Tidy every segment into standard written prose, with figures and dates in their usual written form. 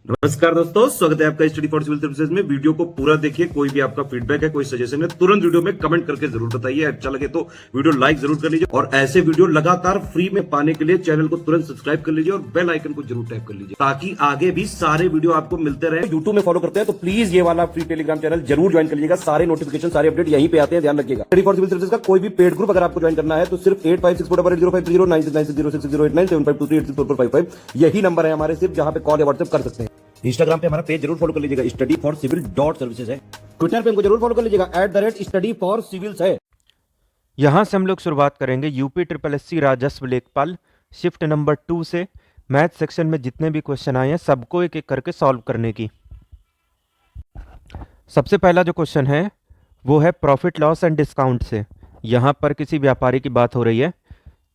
नमस्कार दोस्तों, स्वागत है आपका स्टडी फॉर सिविल सर्विसेज में। वीडियो को पूरा देखिए। कोई भी आपका फीडबैक है, कोई सजेशन है, तुरंत वीडियो में कमेंट करके जरूर बताइए। अच्छा लगे तो वीडियो लाइक जरूर कर लीजिए और ऐसे वीडियो लगातार फ्री में पाने के लिए चैनल को तुरंत सब्सक्राइब कर लीजिए और बेल आइकन को जरूर टैप कर लीजिए ताकि आगे भी सारे वीडियो आपको मिलते रहे। यूट्यूब में फॉलो करते हैं तो प्लीज ये वाला फ्री टेलीग्राम चैनल जरूर ज्वाइन कर लीजिएगा। सारे नोटिफिकेशन, सारे अपडेट यहीं पे आते हैं, ध्यान रखिएगा। स्टडी फॉर सिविल सर्विसेज का कोई भी पेड ग्रुप अगर आपको ज्वाइन करना है तो सिर्फ 856480560660897432360455 यही नंबर है हमारे, सिर्फ जहां पे कॉल या व्हाट्सएप कर सकते हैं। इंस्टाग्राम पे हमारा पेज जरूर फॉलो कर लीजिएगा, स्टडी फॉर सिविल .सर्विसेज है। ट्विटर पे हमको जरूर फॉलो कर लीजिएगा, @study for civils है। यहाँ से हम लोग शुरुआत करेंगे यूपी ट्रिपल एससी राजस्व लेखपाल शिफ्ट नंबर 2 से। मैथ सेक्शन में जितने भी क्वेश्चन आए हैं सबको एक एक करके सॉल्व करने की। सबसे पहला जो क्वेश्चन है वो है प्रॉफिट लॉस एंड डिस्काउंट से। यहाँ पर किसी व्यापारी की बात हो रही है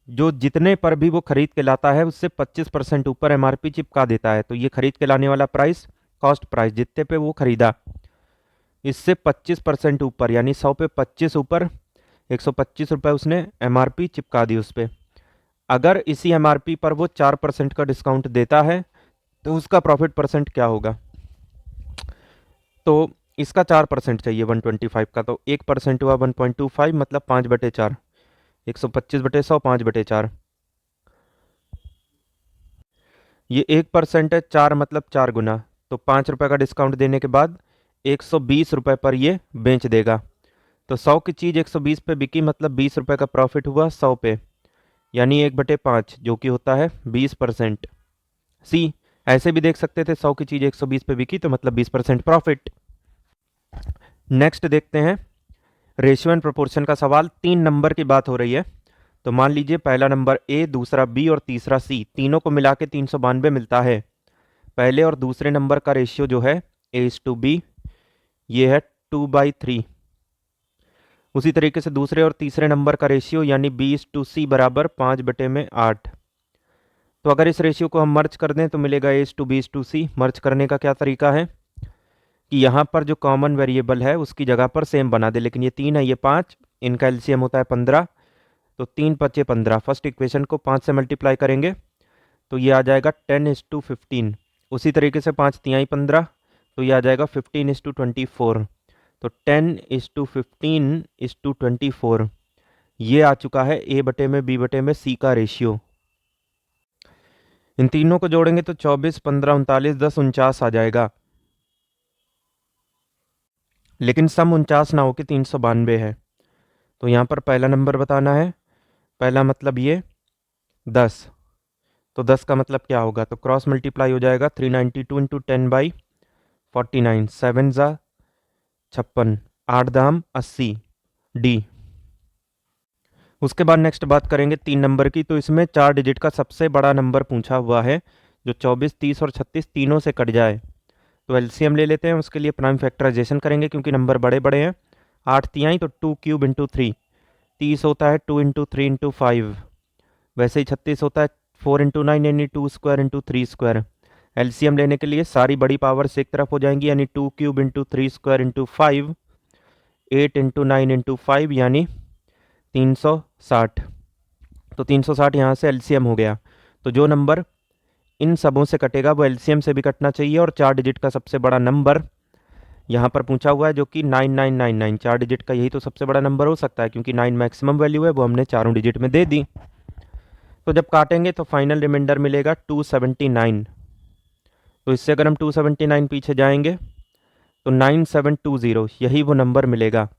जो जितने पर भी वो खरीद के लाता है उससे 25% ऊपर एमआरपी चिपका देता है। तो ये खरीद के लाने वाला प्राइस, कॉस्ट प्राइस जितने पे वो खरीदा, इससे 25% ऊपर यानी 100 पे 25 ऊपर 125 रुपये उसने एमआरपी चिपका दी उस पर। अगर इसी एमआरपी पर वो 4% का डिस्काउंट देता है तो उसका प्रॉफिट परसेंट क्या होगा। तो इसका 4% चाहिए 125 का, तो 1% हुआ 1.25 मतलब 5/4, 125/100 5/4। ये 1% है, 4 मतलब 4 गुना, तो 5 रुपये का डिस्काउंट देने के बाद 120 रुपये पर ये बेच देगा। तो 100 की चीज़ 120 पे बिकी मतलब 20 रुपये का प्रॉफिट हुआ 100 पे, यानी 1/5 जो कि होता है 20%। सी ऐसे भी देख सकते थे, 100 की चीज़ 120 पे बिकी तो मतलब 20% प्रॉफिट। नेक्स्ट देखते हैं रेशियो एंड प्रोपोर्शन का सवाल। 3 नंबर की बात हो रही है। तो मान लीजिए पहला नंबर ए, दूसरा बी और तीसरा सी, तीनों को मिला के 392 मिलता है। पहले और दूसरे नंबर का रेशियो जो है A/B ये है 2/3। उसी तरीके से दूसरे और तीसरे नंबर का रेशियो यानी B/C बराबर 5/8। तो अगर इस रेशियो को हम मर्ज कर दें तो मिलेगा A/B/C। मर्ज करने का क्या तरीका है कि यहाँ पर जो कॉमन वेरिएबल है उसकी जगह पर सेम बना दे, लेकिन ये 3 है ये 5, इनका एलसीएम होता है 15, तो 3 × 5 = 15। फर्स्ट इक्वेशन को 5 से मल्टीप्लाई करेंगे तो ये आ जाएगा 10:15। उसी तरीके से 5 × 3 = 15, तो ये आ जाएगा 15:24। तो 10:15:24 ये आ चुका है A/B/C का रेशियो। इन तीनों को जोड़ेंगे तो 24, 15, 39, 10, 49 आ जाएगा, लेकिन सम 49 ना हो के 392 है। तो यहाँ पर पहला नंबर बताना है। पहला मतलब ये 10, तो 10 का मतलब क्या होगा, तो क्रॉस मल्टीप्लाई हो जाएगा 392 × 10/49, 7 × 56, 8 दाम 80 डी। उसके बाद नेक्स्ट बात करेंगे 3 नंबर की। तो इसमें 4 डिजिट का सबसे बड़ा नंबर पूछा हुआ है जो 24, 30 और 36 तीनों से कट जाए। तो एलसीएम ले लेते हैं, उसके लिए प्राइम फैक्टराइजेशन करेंगे क्योंकि नंबर बड़े बड़े हैं। 8 तिहाई तो 2³ × 3, 30 होता है 2 × 3 × 5, वैसे ही 36 होता है 4 × 9 यानी 2² × 3²। एलसीएम लेने के लिए सारी बड़ी पावर्स एक तरफ हो जाएंगी यानी 2³ × 3² × 5, 8 × 9 × 5 यानी 360। तो 360 यहाँ से एलसीएम हो गया। तो जो नंबर इन सबों से कटेगा वो एलसीएम से भी कटना चाहिए, और 4 डिजिट का सबसे बड़ा नंबर यहाँ पर पूछा हुआ है जो कि 9999। 4 डिजिट का यही तो सबसे बड़ा नंबर हो सकता है क्योंकि 9 मैक्सिमम वैल्यू है, वो हमने चारों डिजिट में दे दी। तो जब काटेंगे तो फाइनल रिमाइंडर मिलेगा 279। तो इससे अगर हम 279 पीछे जाएंगे तो 9720 यही वो नंबर मिलेगा,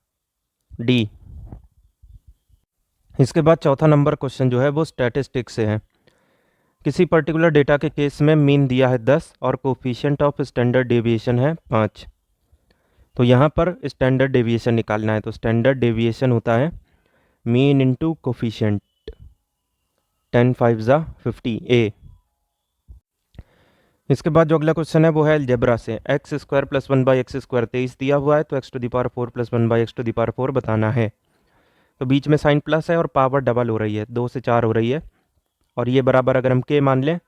डी। इसके बाद चौथा नंबर क्वेश्चन जो है वो स्टैटिस्टिक्स से है। किसी पर्टिकुलर डेटा के केस में मीन दिया है 10 और कोफिशिएंट ऑफ स्टैंडर्ड डेविएशन है 5। तो यहाँ पर स्टैंडर्ड डेविएशन निकालना है। तो स्टैंडर्ड डेविएशन होता है मीन इंटू कोफिशिएंट, 10 5 ज़ा 50 ए। इसके बाद जो अगला क्वेश्चन है वो है अलजेब्रा से। x² + 1/x² 23 दिया हुआ है, तो x⁴ + 1/x⁴ बताना है। तो बीच में साइन प्लस है और पावर डबल हो रही है, 2 से 4 हो रही है, और ये बराबर अगर हम k मान लें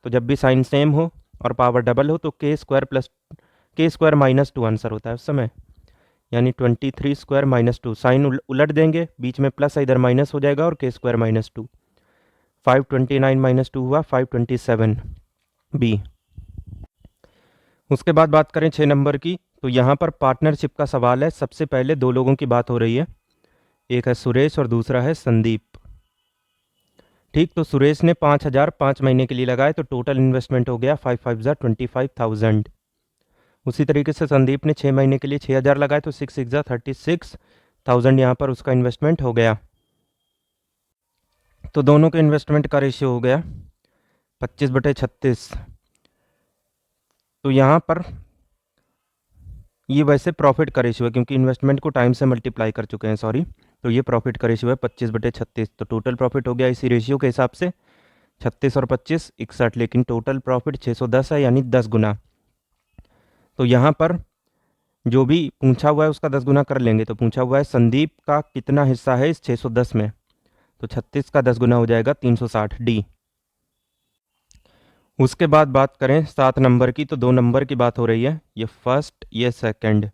तो जब भी साइन सेम हो और पावर डबल हो तो k² + k² - 2 आंसर होता है उस समय, यानी 23² - 2। साइन उलट देंगे, बीच में प्लस है, इधर माइनस हो जाएगा और k² - 2। 529 - 2 हुआ 527, बी। उसके बाद बात करें 6 नंबर की, तो यहाँ पर पार्टनरशिप का सवाल है। सबसे पहले दो लोगों की बात हो रही है, एक है सुरेश और दूसरा है संदीप। ठीक, तो सुरेश ने 5,000 5 महीने के लिए लगाए, तो टोटल इन्वेस्टमेंट हो गया 5 5 25,000। उसी तरीके से संदीप ने 6 महीने के लिए 6,000 लगाए, तो 6 6 36,000 यहाँ पर उसका इन्वेस्टमेंट हो गया। तो दोनों के इन्वेस्टमेंट का रेशियो हो गया 25/36। तो यहाँ पर ये वैसे प्रॉफिट का रेशियो है, क्योंकि इन्वेस्टमेंट को टाइम से मल्टीप्लाई कर चुके हैं, सॉरी। तो ये प्रॉफिट का रेशियो है 25/36। तो टोटल प्रॉफिट हो गया इसी रेशियो के हिसाब से 36 और 25 61, लेकिन टोटल प्रॉफिट 610 है, यानी 10 गुना। तो यहाँ पर जो भी पूछा हुआ है उसका 10 गुना कर लेंगे। तो पूछा हुआ है संदीप का कितना हिस्सा है इस 610 में, तो 36 का 10 गुना हो जाएगा 360 डी। उसके बाद बात करें 7 नंबर की, तो 2 नंबर की बात हो रही है, ये फर्स्ट ये सेकंड,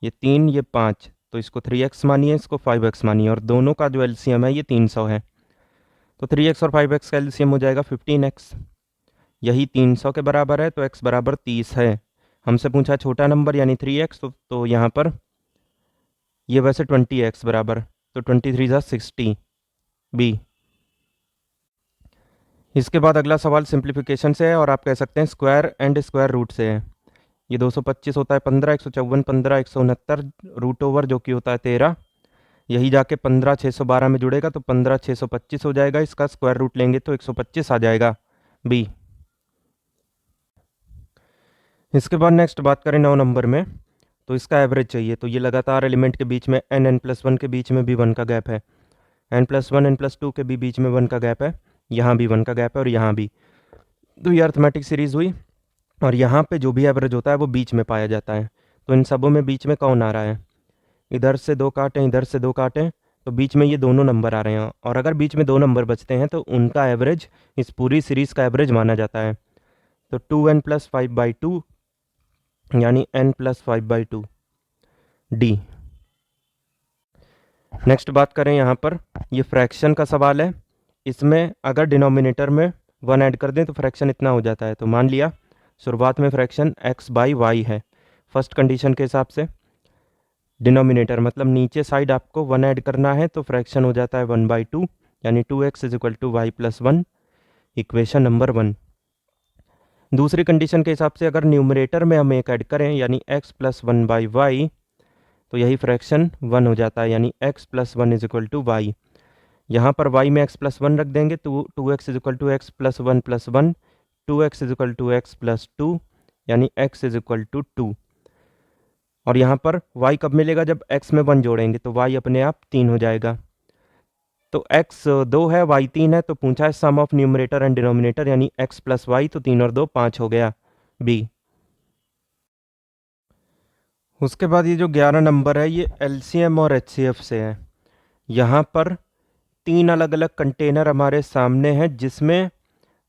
ये 3 ये 5, तो इसको 3x मानिए, इसको 5x मानिए, और दोनों का जो एलसीएम है ये 300 है। तो 3x और 5x का एलसीएम हो जाएगा 15x, यही 300 के बराबर है, तो x बराबर 30 है। हमसे पूछा छोटा नंबर यानी 3x, तो यहाँ पर ये वैसे 20x बराबर, तो 23 × 60 बी। इसके बाद अगला सवाल सिंप्लीफिकेशन से है, और आप कह सकते हैं स्क्वायर एंड स्क्वायर रूट से है। ये 225 होता है 15, 154 15, 169 रूट ओवर जो कि होता है 13, यही जाके 15 612 में जुड़ेगा, तो 15 625 हो जाएगा। इसका स्क्वायर रूट लेंगे तो 125 आ जाएगा बी। इसके बाद नेक्स्ट बात करें 9 नंबर में, तो इसका एवरेज चाहिए। तो ये लगातार एलिमेंट के बीच में n+1 के बीच में भी 1 का गैप है, n+1 n+2 के भी बीच में 1 का गैप है, यहाँ भी 1 का गैप है और यहाँ भी। तो ये अर्थमेटिक सीरीज हुई, और यहाँ पे जो भी एवरेज होता है वो बीच में पाया जाता है। तो इन सबों में बीच में कौन आ रहा है, इधर से 2 काटें इधर से 2 काटें, तो बीच में ये दोनों नंबर आ रहे हैं, और अगर बीच में 2 नंबर बचते हैं तो उनका एवरेज इस पूरी सीरीज़ का एवरेज माना जाता है। तो 2n+5/2 यानी n+5/2 डी। नेक्स्ट बात करें यहाँ पर, ये फ्रैक्शन का सवाल है। इसमें अगर डिनोमिनेटर में 1 ऐड कर दें तो फ्रैक्शन इतना हो जाता है। तो मान लिया शुरुआत में फ्रैक्शन x/y है, फर्स्ट कंडीशन के हिसाब से डिनोमिनेटर मतलब नीचे साइड आपको 1 ऐड करना है, तो फ्रैक्शन हो जाता है 1/2 यानी 2x = y + 1, इक्वेशन नंबर 1। दूसरी कंडीशन के हिसाब से अगर न्यूमरेटर में हम एक ऐड करें यानी x + 1/y, तो यही फ्रैक्शन 1 हो जाता है, यानी x + 1 = y। यहाँ पर y में x + 1 रख देंगे तो 2x = x + 1 + 1, 2x = x + 2 यानी x = 2। और यहाँ पर y कब मिलेगा, जब x में 1 जोड़ेंगे, तो y अपने आप 3 हो जाएगा। तो x 2 है y 3 है, तो पूछा है सम ऑफ न्यूमरेटर एंड डिनोमिनेटर यानी x + y, तो 3 और 2 5 हो गया b। उसके बाद ये जो 11 नंबर है ये LCM और HCF से है। यहाँ पर 3 अलग अलग कंटेनर हमारे सामने हैं, जिसमें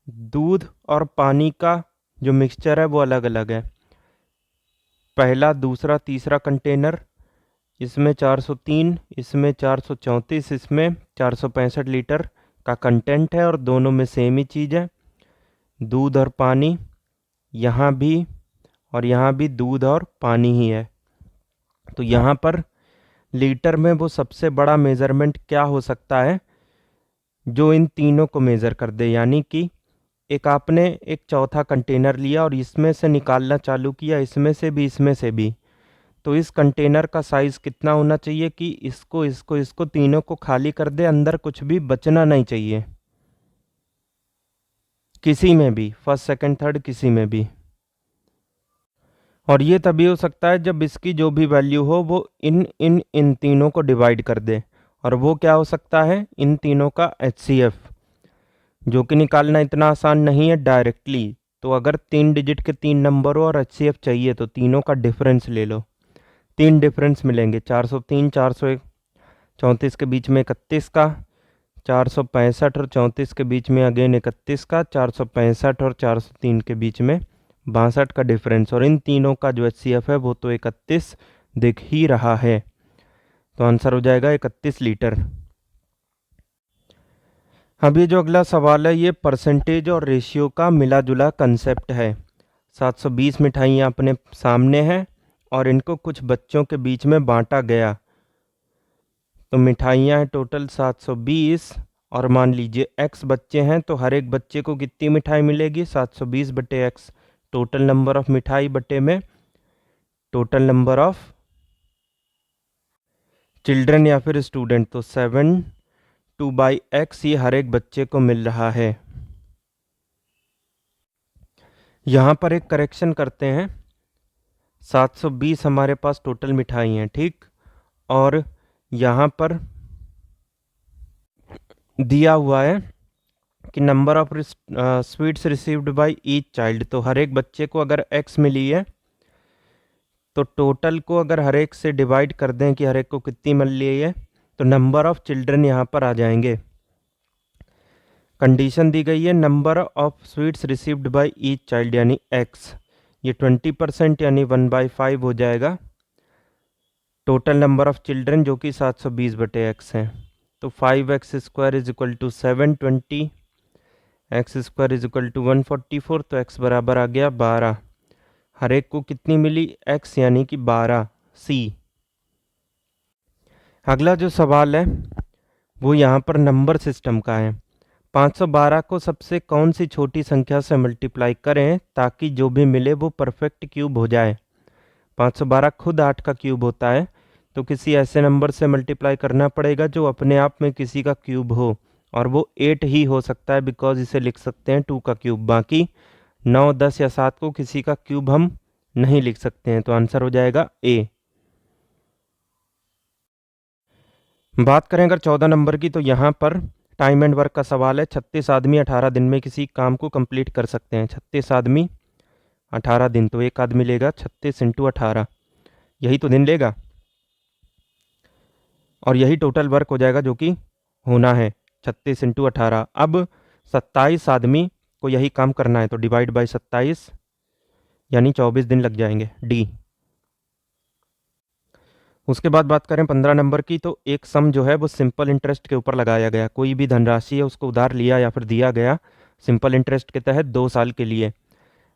दूध और पानी का जो मिक्सचर है वो अलग अलग है। पहला दूसरा तीसरा कंटेनर, इसमें 403, इसमें 434, इसमें 465 लीटर का कंटेंट है, और दोनों में सेम ही चीज़ है, दूध और पानी। यहाँ भी और यहाँ भी दूध और पानी ही है। तो यहाँ पर लीटर में वो सबसे बड़ा मेज़रमेंट क्या हो सकता है जो इन तीनों को मेज़र कर दे, यानी कि एक आपने एक चौथा कंटेनर लिया और इसमें से निकालना चालू किया, इसमें से भी इसमें से भी, तो इस कंटेनर का साइज़ कितना होना चाहिए कि इसको इसको इसको तीनों को खाली कर दे, अंदर कुछ भी बचना नहीं चाहिए, किसी में भी, फर्स्ट सेकंड थर्ड किसी में भी। और ये तभी हो सकता है जब इसकी जो भी वैल्यू हो वो इन तीनों को डिवाइड कर दे, और वो क्या हो सकता है, इन तीनों का HCF, जो कि निकालना इतना आसान नहीं है डायरेक्टली। तो अगर 3 डिजिट के 3 नंबर हो और HCF चाहिए तो तीनों का डिफरेंस ले लो, 3 डिफरेंस मिलेंगे, 403 434 के बीच में 31 का, 465 और 34 के बीच में अगेन 31 का, 465 और 403 के बीच में 62 का डिफरेंस, और इन तीनों का जो HCF है वो तो 31 दिख ही रहा है। तो आंसर हो जाएगा 31 लीटर। अब ये जो अगला सवाल है ये परसेंटेज और रेशियो का मिला जुला कंसेप्ट है। 720 मिठाइयाँ अपने सामने हैं और इनको कुछ बच्चों के बीच में बांटा गया। तो मिठाइयाँ हैं टोटल 720 और मान लीजिए x बच्चे हैं तो हर एक बच्चे को कितनी मिठाई मिलेगी 720 बटे x, टोटल नंबर ऑफ मिठाई बटे में टोटल नंबर ऑफ चिल्ड्रन या फिर स्टूडेंट, तो 7/2 ये हर एक बच्चे को मिल रहा है। यहाँ पर एक करेक्शन करते हैं, 720 हमारे पास टोटल मिठाई हैं, ठीक, और यहाँ पर दिया हुआ है कि number of sweets received by each child, तो हर एक बच्चे को अगर x मिली है तो टोटल को अगर हर एक से डिवाइड कर दें कि हर एक को कितनी मिल रही है तो नंबर ऑफ चिल्ड्रन यहाँ पर आ जाएंगे। कंडीशन दी गई है number of sweets received by each child यानी x, ये 20% यानी 1/5 हो जाएगा। टोटल नंबर ऑफ चिल्ड्रन जो कि 720 बटे x है, तो 5x² is equal to 720, x² is equal to 144, तो x बराबर आ गया 12। हर एक को कितनी मिली x यानी कि 12 C। अगला जो सवाल है वो यहाँ पर नंबर सिस्टम का है। 512 को सबसे कौन सी छोटी संख्या से मल्टीप्लाई करें ताकि जो भी मिले वो परफेक्ट क्यूब हो जाए। 512 खुद 8 का क्यूब होता है, तो किसी ऐसे नंबर से मल्टीप्लाई करना पड़ेगा जो अपने आप में किसी का क्यूब हो, और वो 8 ही हो सकता है बिकॉज इसे लिख सकते हैं 2 का क्यूब। बाकी 9, 10 या 7 को किसी का क्यूब हम नहीं लिख सकते हैं, तो आंसर हो जाएगा A। बात करें अगर 14 नंबर की, तो यहाँ पर टाइम एंड वर्क का सवाल है। 36 आदमी 18 दिन में किसी काम को कंप्लीट कर सकते हैं। 36 आदमी 18 दिन, तो एक आदमी लेगा 36 × 18, यही तो दिन लेगा और यही टोटल वर्क हो जाएगा जो कि होना है 36 × 18। अब 27 आदमी को यही काम करना है, तो डिवाइड बाय 27 यानी 24 दिन लग जाएंगे, D। उसके बाद बात करें 15 नंबर की, तो एक सम जो है वो सिंपल इंटरेस्ट के ऊपर लगाया गया। कोई भी धनराशि है उसको उधार लिया या फिर दिया गया सिंपल इंटरेस्ट के तहत 2 साल के लिए।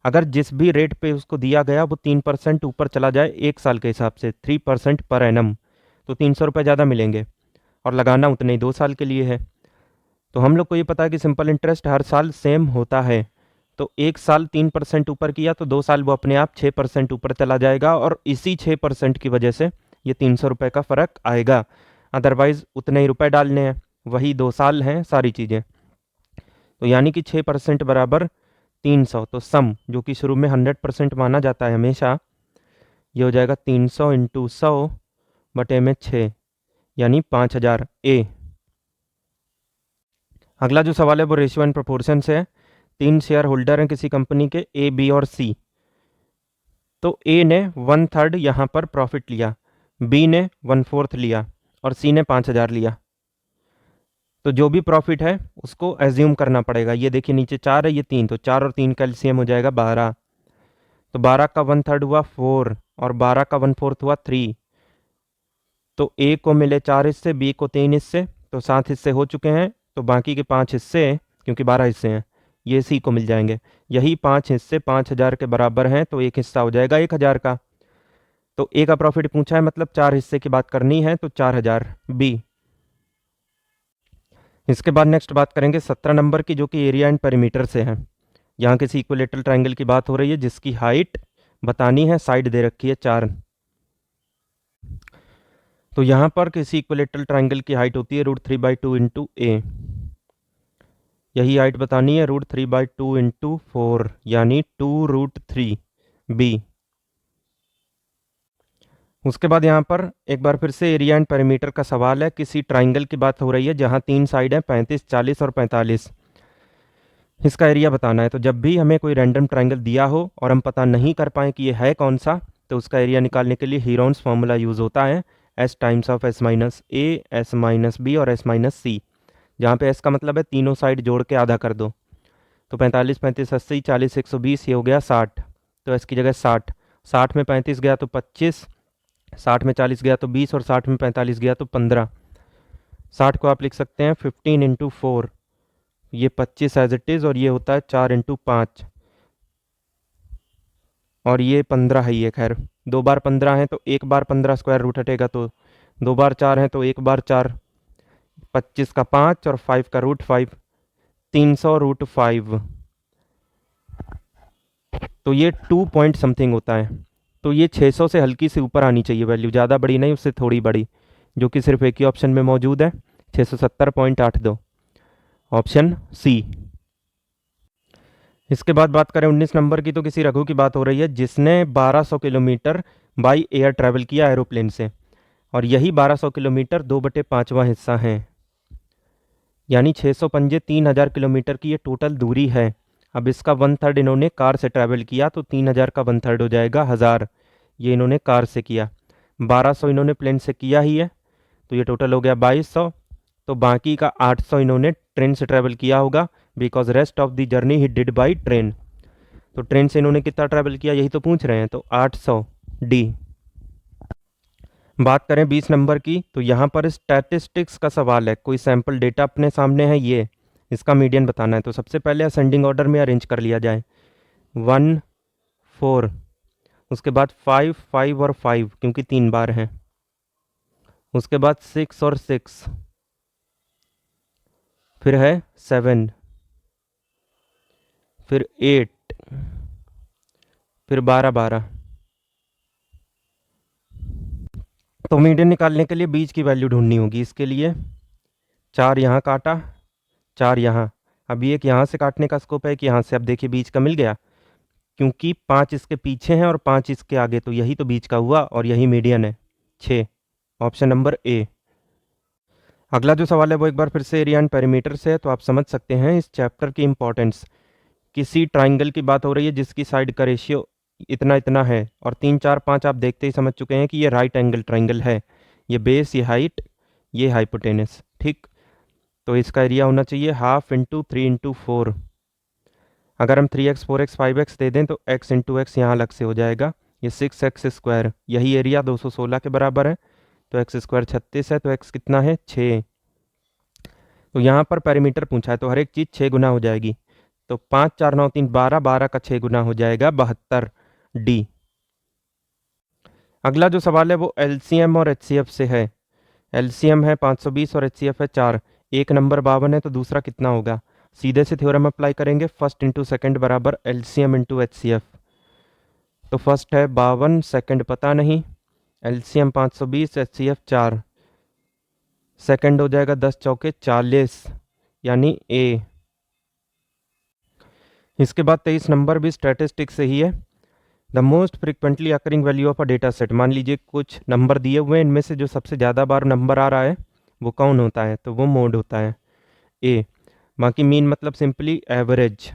अगर जिस भी रेट पे उसको दिया गया वो 3% ऊपर चला जाए 1 साल के हिसाब से, 3% पर एनम, तो 300 रुपये ज़्यादा मिलेंगे और लगाना उतने ही 2 साल के लिए है। तो हम लोग को ये पता है कि सिंपल इंटरेस्ट हर साल सेम होता है, तो 1 साल 3% ऊपर किया तो 2 साल वो अपने आप 6% ऊपर चला जाएगा, और इसी 6% की वजह से ये 300 रुपये का फ़र्क आएगा। अदरवाइज़ उतने ही रुपए डालने हैं, वही 2 साल हैं सारी चीज़ें, तो यानी कि 6% बराबर 300। तो सम जो कि शुरू में 100% माना जाता है हमेशा, ये हो जाएगा 300 × 100 बटे में 6 यानी 5000 A। अगला जो सवाल है वो रेशियो एंड प्रोपोर्शन से है। 3 शेयर होल्डर हैं किसी कंपनी के A, B और C, तो A ने 1/3 यहाँ पर प्रॉफिट लिया, B ने 1/4 लिया और C ने 5000 लिया। तो जो भी प्रॉफिट है उसको एज्यूम करना पड़ेगा। ये देखिए नीचे 4 है, ये 3, तो 4 और 3 का एलसीएम हो जाएगा 12, तो 12 का 1/3 हुआ 4 और 12 का 1/4 हुआ 3। तो A को मिले 4 हिस्से, B को 3 हिस्से, तो 7 हिस्से हो चुके हैं, तो बाकी के 5 हिस्से क्योंकि 12 हिस्से हैं ये C को मिल जाएंगे। यही 5 हिस्से 5000 के बराबर हैं, तो एक हिस्सा हो जाएगा 1000 का। तो A का प्रॉफिट पूछा है मतलब 4 हिस्से की बात करनी है, तो 4000 B। इसके बाद नेक्स्ट बात करेंगे 17 नंबर की, जो कि एरिया एंड पेरीमीटर से है। यहाँ किसी इक्विलेटरल ट्रायंगल की बात हो रही है जिसकी हाइट बतानी है, साइड दे रखी है 4। तो यहाँ पर किसी इक्विलेटरल ट्रायंगल की हाइट होती है √3/2 × A, यही हाइट बतानी है √3/2 × 4 यानी 2√3 B। उसके बाद यहाँ पर एक बार फिर से एरिया एंड पेरीमीटर का सवाल है। किसी ट्राइंगल की बात हो रही है जहाँ 3 साइड हैं 35, 40 और 45, इसका एरिया बताना है। तो जब भी हमें कोई रैंडम ट्राइंगल दिया हो और हम पता नहीं कर पाएँ कि ये है कौन सा, तो उसका एरिया निकालने के लिए हीरोन्स फॉर्मूला यूज़ होता है, S times of S minus A, S minus B और S माइनस C, जहाँ पे S का मतलब है तीनों साइड जोड़ के आधा कर दो। तो 45, 35, 80, 40, 120, ये हो गया 60, तो S की जगह 60, 60 में 35 गया तो 25, 60 में 40 गया तो 20 और 60 में 45 गया तो 15। 60 को आप लिख सकते हैं 15 × 4, ये 25 एज इट इज़, और ये होता है 4 × 5, और ये 15 है, ये खैर 2 बार 15 है तो 1 बार 15 स्क्वायर रूट हटेगा, तो 2 बार 4 है तो 1 बार 4, 25 का 5 और 5 का रूट 5, 300 रूट 5। तो ये 2 पॉइंट समथिंग होता है। तो ये 600 से हल्की से ऊपर आनी चाहिए वैल्यू, ज़्यादा बड़ी नहीं, उससे थोड़ी बड़ी, जो कि सिर्फ एक ही ऑप्शन में मौजूद है, 670.82, ऑप्शन सी। इसके बाद बात करें 19 नंबर की, तो किसी रघु की बात हो रही है जिसने 1200 किलोमीटर बाई एयर ट्रैवल किया एरोप्लेन से, और यही 1200 किलोमीटर 2/5वां हिस्सा है, यानी 600 पंजे 3000 किलोमीटर की ये टोटल दूरी है। अब इसका 1/3 इन्होंने कार से ट्रैवल किया, तो 3000 का 1/3 हो जाएगा 1000, ये इन्होंने कार से किया। 1200 इन्होंने प्लेन से किया ही है, तो ये टोटल हो गया 2200। तो बाकी का 800 इन्होंने ट्रेन से ट्रैवल किया होगा, because rest of the journey he did by train. तो ट्रेन से इन्होंने कितना ट्रैवल किया यही तो पूछ रहे हैं, तो 800 डी। बात करें 20 नंबर की, तो यहाँ पर स्टैटिस्टिक्स का सवाल है, कोई सैम्पल डेटा अपने सामने है, ये इसका मीडियन बताना है। तो सबसे पहले असेंडिंग ऑर्डर में अरेंज कर लिया जाए, 1 4, उसके बाद 5 5 और 5 क्योंकि 3 बार हैं, उसके बाद 6 और 6, फिर है 7, फिर 8, फिर 12 12। तो मीडियन निकालने के लिए बीच की वैल्यू ढूंढनी होगी, इसके लिए 4 यहाँ काटा, 4 यहाँ, अब ये एक यहाँ से काटने का स्कोप है कि यहाँ से, अब देखिए बीच का मिल गया, क्योंकि 5 इसके पीछे हैं और 5 इसके आगे, तो यही तो बीच का हुआ और यही मीडियन है, 6, ऑप्शन नंबर ए। अगला जो सवाल है वो एक बार फिर से एरिया एंड पेरीमीटर से है, तो आप समझ सकते हैं इस चैप्टर की इंपॉर्टेंस। किसी ट्राइंगल की बात हो रही है जिसकी साइड का रेशियो इतना इतना है, और 3 4 5 आप देखते ही समझ चुके हैं कि ये राइट एंगल ट्राइंगल है, ये बेस, ये हाइट, ये हाइपोटेनस, ठीक। तो इसका एरिया होना चाहिए 1/2 × 3 × 4। अगर हम 3x 4x 5x दे दें तो x × x यहाँ अलग से हो जाएगा, ये 6x², यही एरिया 216 के बराबर है, तो x² 36 है, तो x कितना है 6। तो यहाँ पर पेरीमीटर पूछा है तो हर एक चीज़ 6 गुना हो जाएगी, तो 5 4 9 3 12, 12 का 6 गुना हो जाएगा 72, डी। अगला जो सवाल है वो एलसीएम और एचसीएफ से है। एलसीएम है 520 और एचसीएफ है 4, एक नंबर 52 है, तो दूसरा कितना होगा। सीधे से थ्योरम अप्लाई करेंगे, फर्स्ट इंटू सेकंड बराबर एलसीएम इंटू एचसीएफ। तो फर्स्ट है 52, सेकंड पता नहीं, एलसीएम 520, एचसीएफ 4, सेकंड हो जाएगा 10 चौके 40, यानी ए। इसके बाद 23 नंबर भी स्टैटिस्टिक से ही है। The most frequently occurring value of a data set, मान लीजिए कुछ नंबर दिए हुए हैं, इनमें से जो सबसे ज़्यादा बार नंबर आ रहा है वो कौन होता है, तो वो मोड होता है ए। बाकी मीन मतलब सिंपली एवरेज,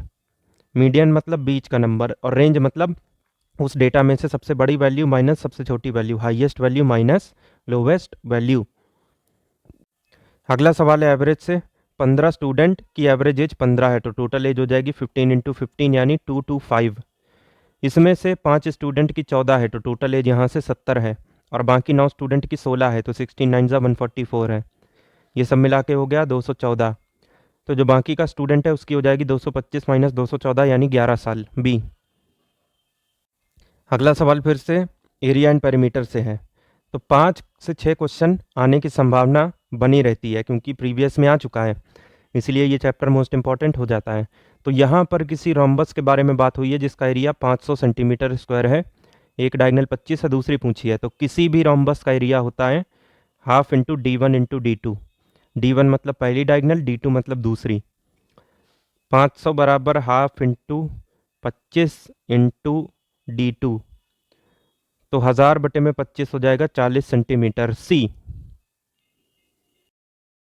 मीडियन मतलब बीच का नंबर, और रेंज मतलब उस डेटा में से सबसे बड़ी वैल्यू माइनस सबसे छोटी value, highest value minus lowest value. अगला सवाल है एवरेज से। 15 स्टूडेंट की एवरेज एज 15 है, तो टोटल एज हो जाएगी 15 × 15 यानी 225। इसमें से 5 स्टूडेंट की 14 है, तो टोटल एज यहाँ से 70 है, और बाकी 9 स्टूडेंट की 16 है, तो 16 9 144 है। ये सब मिला के हो गया 214। तो जो बाकी का स्टूडेंट है उसकी हो जाएगी 225 - 214 यानी 11 साल, बी। अगला सवाल फिर से एरिया एंड पेरीमीटर से है। तो 5 से 6 क्वेश्चन आने की संभावना बनी रहती है, क्योंकि प्रीवियस में आ चुका है, इसलिए ये चैप्टर मोस्ट इंपॉर्टेंट हो जाता है। तो यहाँ पर किसी रोम्बस के बारे में बात हुई है जिसका एरिया 500 सेंटीमीटर स्क्वायर है, एक डायगनल 25 है, दूसरी पूछी है। तो किसी भी रोम्बस का एरिया होता है 1/2 × d1 × d2, d1 मतलब पहली डायगनल, d2 मतलब दूसरी। 500 बराबर 1/2 × 25 × d2, तो 1000 बटे में 25 हो जाएगा 40 सेंटीमीटर, सी।